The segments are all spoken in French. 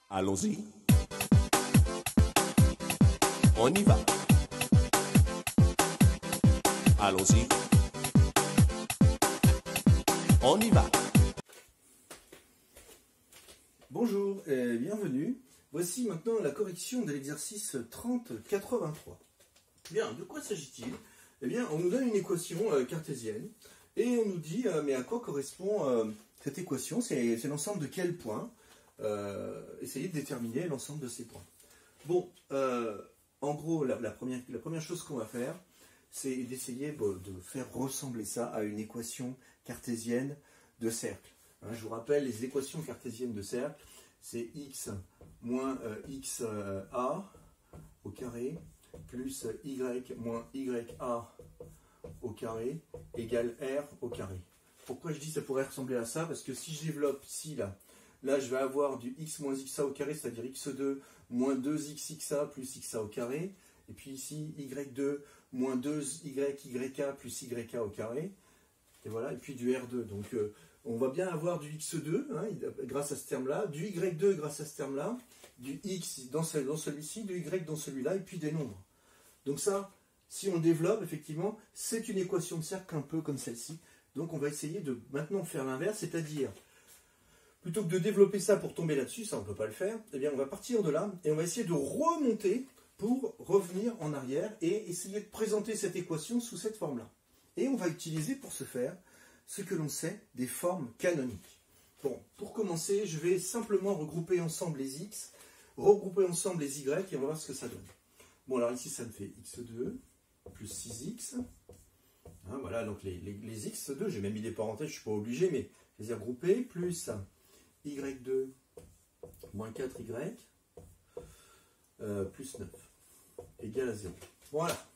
Allons-y. On y va. Allons-y. On y va. Bonjour et bienvenue. Voici maintenant la correction de l'exercice 3083. Bien, de quoi s'agit-il? Eh bien, on nous donne une équation cartésienne et on nous dit mais à quoi correspond cette équation? C'est l'ensemble de quels points? Essayez de déterminer l'ensemble de ces points. Bon, en gros, la première chose qu'on va faire, c'est d'essayer de faire ressembler ça à une équation cartésienne de cercle. Hein, je vous rappelle, les équations cartésiennes de cercle, c'est x moins xa au carré plus y moins ya au carré égale r au carré. Pourquoi je dis ça pourrait ressembler à ça? Parce que si je développe ici, là je vais avoir du x moins xa au carré, c'est-à-dire x2 moins 2xxa plus xa au carré. Et puis ici, y2 moins 2yka plus yk au carré. Et voilà, et puis du r2. Donc on va bien avoir du x2 hein, grâce à ce terme-là, du y2 grâce à ce terme-là, du x dans celui-ci, du y dans celui-là, et puis des nombres. Donc ça, si on le développe, effectivement, c'est une équation de cercle un peu comme celle-ci. Donc on va essayer de maintenant faire l'inverse, c'est-à-dire, plutôt que de développer ça pour tomber là-dessus, ça on ne peut pas le faire, eh bien on va partir de là, et on va essayer de remonter pour revenir en arrière, et essayer de présenter cette équation sous cette forme-là. Et on va utiliser pour ce faire ce que l'on sait des formes canoniques. Bon, pour commencer, je vais simplement regrouper ensemble les x, regrouper ensemble les y, et on va voir ce que ça donne. Bon, alors ici, ça me fait x2 plus 6x. Hein, voilà, donc les x2, j'ai même mis des parenthèses, je ne suis pas obligé, mais je les ai regroupés, plus y2 moins 4y, plus 9, égale à 0. Voilà.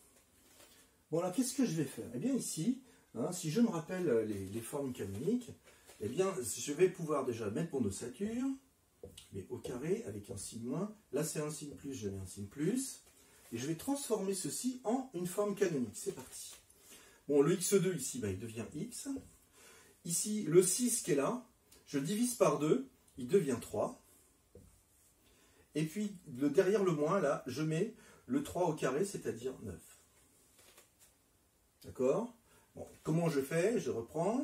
Bon, alors, qu'est-ce que je vais faire? Eh bien, ici, hein, si je me rappelle les formes canoniques, eh bien, je vais pouvoir déjà mettre mon ossature, mais au carré, avec un signe moins. Là, c'est un signe plus, je mets un signe plus. Et je vais transformer ceci en une forme canonique. C'est parti. Bon, le x2, ici, il devient x. Ici, le 6 qui est là, je le divise par 2, il devient 3. Et puis, derrière le moins, là, je mets le 3 au carré, c'est-à-dire 9. D'accord? Bon, comment je fais? Je reprends.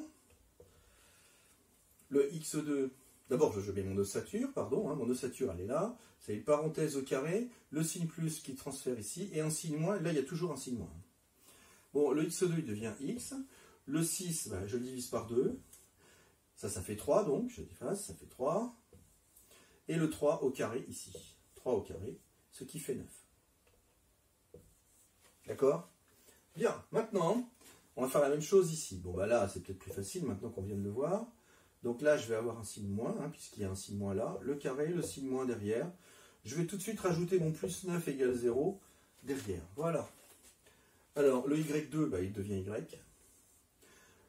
Le x2, d'abord je mets mon ossature, pardon, hein, mon ossature elle est là. C'est une parenthèse au carré, le signe plus qui transfère ici, et un signe moins, là il y a toujours un signe moins. Bon, le x2 il devient x. Le 6, je le divise par 2. Ça fait 3, donc je déface, ça fait 3. Et le 3 au carré ici. 3 au carré, ce qui fait 9. D'accord? Bien, maintenant, on va faire la même chose ici. Bon, là, c'est peut-être plus facile maintenant qu'on vient de le voir. Donc là, je vais avoir un signe moins, hein, puisqu'il y a un signe moins là. Le carré, le signe moins derrière. Je vais tout de suite rajouter mon plus 9 égale 0 derrière. Voilà. Alors, le y2, il devient y.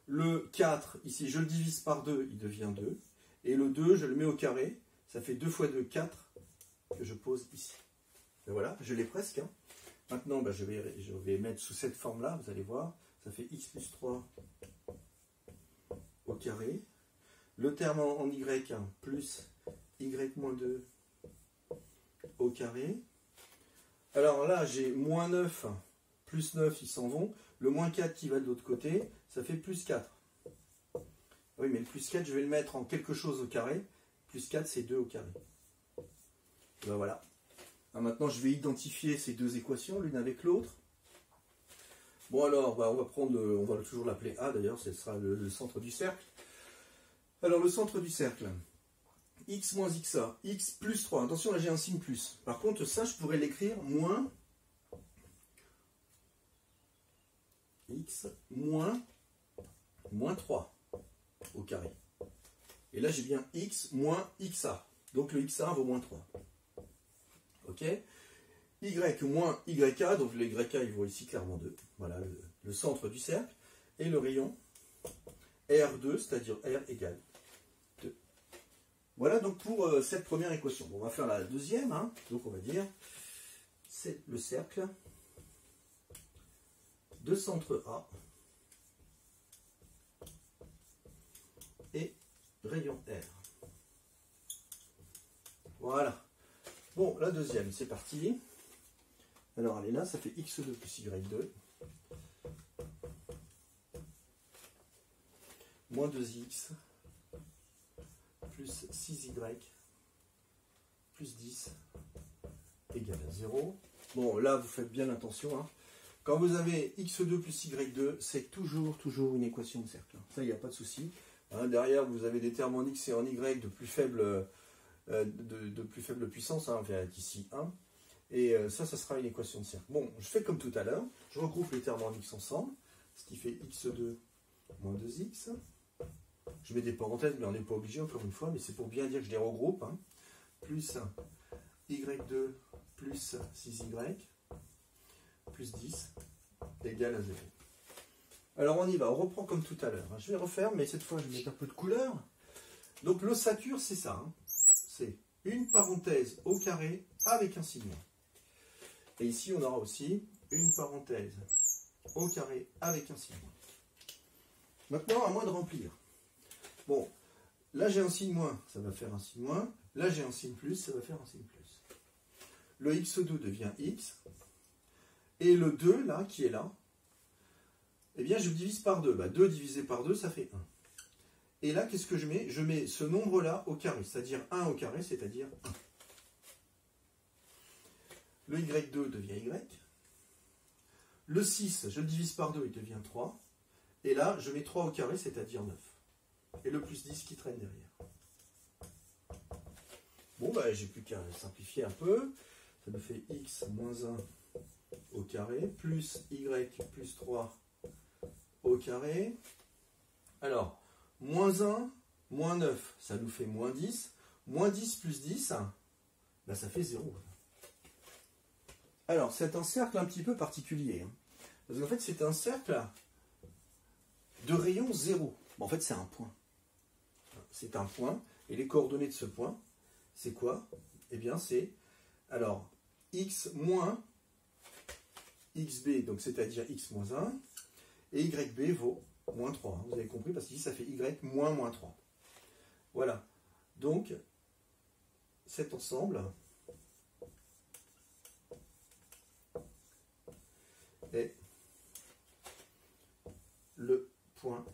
Le 4, ici, je le divise par 2, il devient 2. Et le 2, je le mets au carré. Ça fait 2 fois 2, 4, que je pose ici. Et voilà, je l'ai presque. Hein. Maintenant, je vais mettre sous cette forme-là, vous allez voir. Ça fait x plus 3 au carré. Le terme en y, plus y moins 2 au carré. Alors là, j'ai moins 9, plus 9, ils s'en vont. Le moins 4 qui va de l'autre côté, ça fait plus 4. Oui, mais le plus 4, je vais le mettre en quelque chose au carré. Plus 4, c'est 2 au carré. Et ben voilà. Alors maintenant, je vais identifier ces deux équations, l'une avec l'autre. Bon alors, on va toujours l'appeler A d'ailleurs, ce sera le centre du cercle. Alors le centre du cercle, x moins xa, x plus 3. Attention, là j'ai un signe plus. Par contre, ça, je pourrais l'écrire moins x moins 3 au carré. Et là, j'ai bien x moins xa. Donc le xa vaut moins 3. Ok? Y moins yk, donc le yk, il vaut ici clairement 2. Voilà le centre du cercle. Et le rayon R2, c'est-à-dire R égale 2. Voilà donc pour cette première équation. Bon, on va faire la deuxième. Hein. Donc on va dire, c'est le cercle de centre A et rayon R. Voilà. Bon, la deuxième, c'est parti. Alors, elle est là, ça fait x2 plus y2. Moins 2x plus 6y plus 10 égale à 0. Bon, là, vous faites bien attention. Hein. Quand vous avez x2 plus y2, c'est toujours une équation de cercle. Ça, il n'y a pas de souci. Hein, derrière, vous avez des termes en x et en y de plus faible, puissance. Hein, enfin, ici 1. Et ça sera une équation de cercle. Bon, je fais comme tout à l'heure. Je regroupe les termes en x ensemble. Ce qui fait x2 moins 2x. Je mets des parenthèses, mais on n'est pas obligé, encore une fois. Mais c'est pour bien dire que je les regroupe. Hein. Plus y2 plus 6y plus 10 égale à 0. Alors on y va, on reprend comme tout à l'heure. Je vais refaire, mais cette fois je vais mettre un peu de couleur. Donc l'ossature, c'est ça. Hein. C'est une parenthèse au carré avec un signe. Et ici on aura aussi une parenthèse au carré avec un signe. Maintenant, à moi de remplir. Bon, là j'ai un signe moins, ça va faire un signe moins. Là j'ai un signe plus, ça va faire un signe plus. Le x2 devient x. Et le 2, là, qui est là, eh bien, je divise par 2. 2 divisé par 2, ça fait 1. Et là, qu'est-ce que je mets? Je mets ce nombre-là au carré, c'est-à-dire 1 au carré, c'est-à-dire 1. Le y2 devient y. Le 6, je le divise par 2, il devient 3. Et là, je mets 3 au carré, c'est-à-dire 9. Et le plus 10 qui traîne derrière. Bon, j'ai plus qu'à simplifier un peu. Ça me fait x moins 1 au carré, plus y plus 3 au carré. Alors, moins 1, moins 9, ça nous fait moins 10. Moins 10 plus 10, ça fait 0. Alors, c'est un cercle un petit peu particulier. Hein, parce qu'en fait, c'est un cercle de rayon 0. Bon, en fait, c'est un point. C'est un point. Et les coordonnées de ce point, c'est quoi? Eh bien, c'est, alors, x moins xb, donc c'est-à-dire x moins 1, et yb vaut moins 3. Vous avez compris, parce qu'ici, ça fait y moins 3. Voilà. Donc, cet ensemble est le point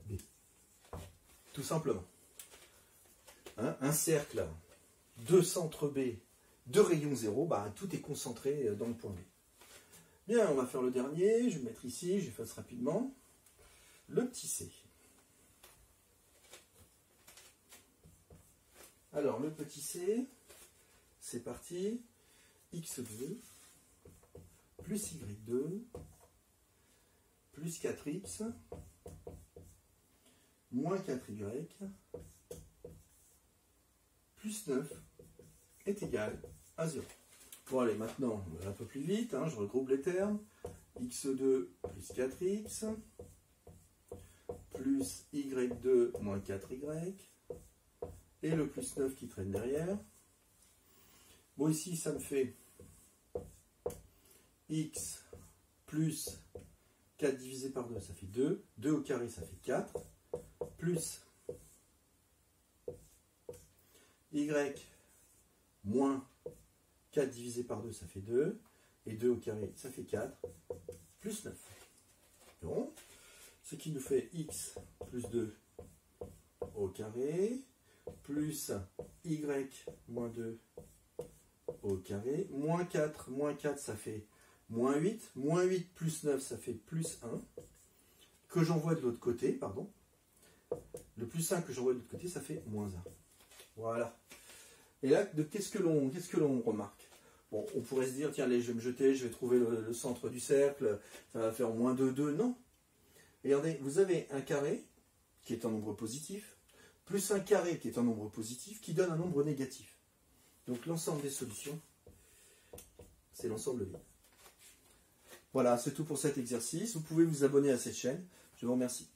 B. Tout simplement. Hein, un cercle de centre B de rayon 0, tout est concentré dans le point B. Bien, on va faire le dernier. Je vais le mettre ici, je fasse rapidement. Le petit c. Alors, le petit c, c'est parti. x2 plus y2 plus 4x moins 4y plus 9 est égal à 0. Bon, allez, maintenant, on va un peu plus vite. Je regroupe les termes. x2 plus 4x plus y2 moins 4y et le plus 9 qui traîne derrière. Bon, ici, ça me fait x plus 4 divisé par 2, ça fait 2. 2 au carré, ça fait 4. Plus y moins 4 divisé par 2, ça fait 2. Et 2 au carré, ça fait 4. Plus 9. Donc, ce qui nous fait x plus 2 au carré, plus y moins 2 au carré, moins 4, ça fait moins 8. Moins 8 plus 9, ça fait plus 1. Que j'envoie de l'autre côté, pardon. Le plus 1 que j'envoie de l'autre côté, ça fait moins 1. Voilà. Et là, qu'est-ce que l'on remarque? Bon, on pourrait se dire, tiens, allez, je vais me jeter, je vais trouver le centre du cercle, ça va faire moins 2, 2. Non. Regardez, vous avez un carré qui est un nombre positif, plus un carré qui est un nombre positif, qui donne un nombre négatif. Donc l'ensemble des solutions, c'est l'ensemble vide. Voilà, c'est tout pour cet exercice. Vous pouvez vous abonner à cette chaîne. Je vous remercie.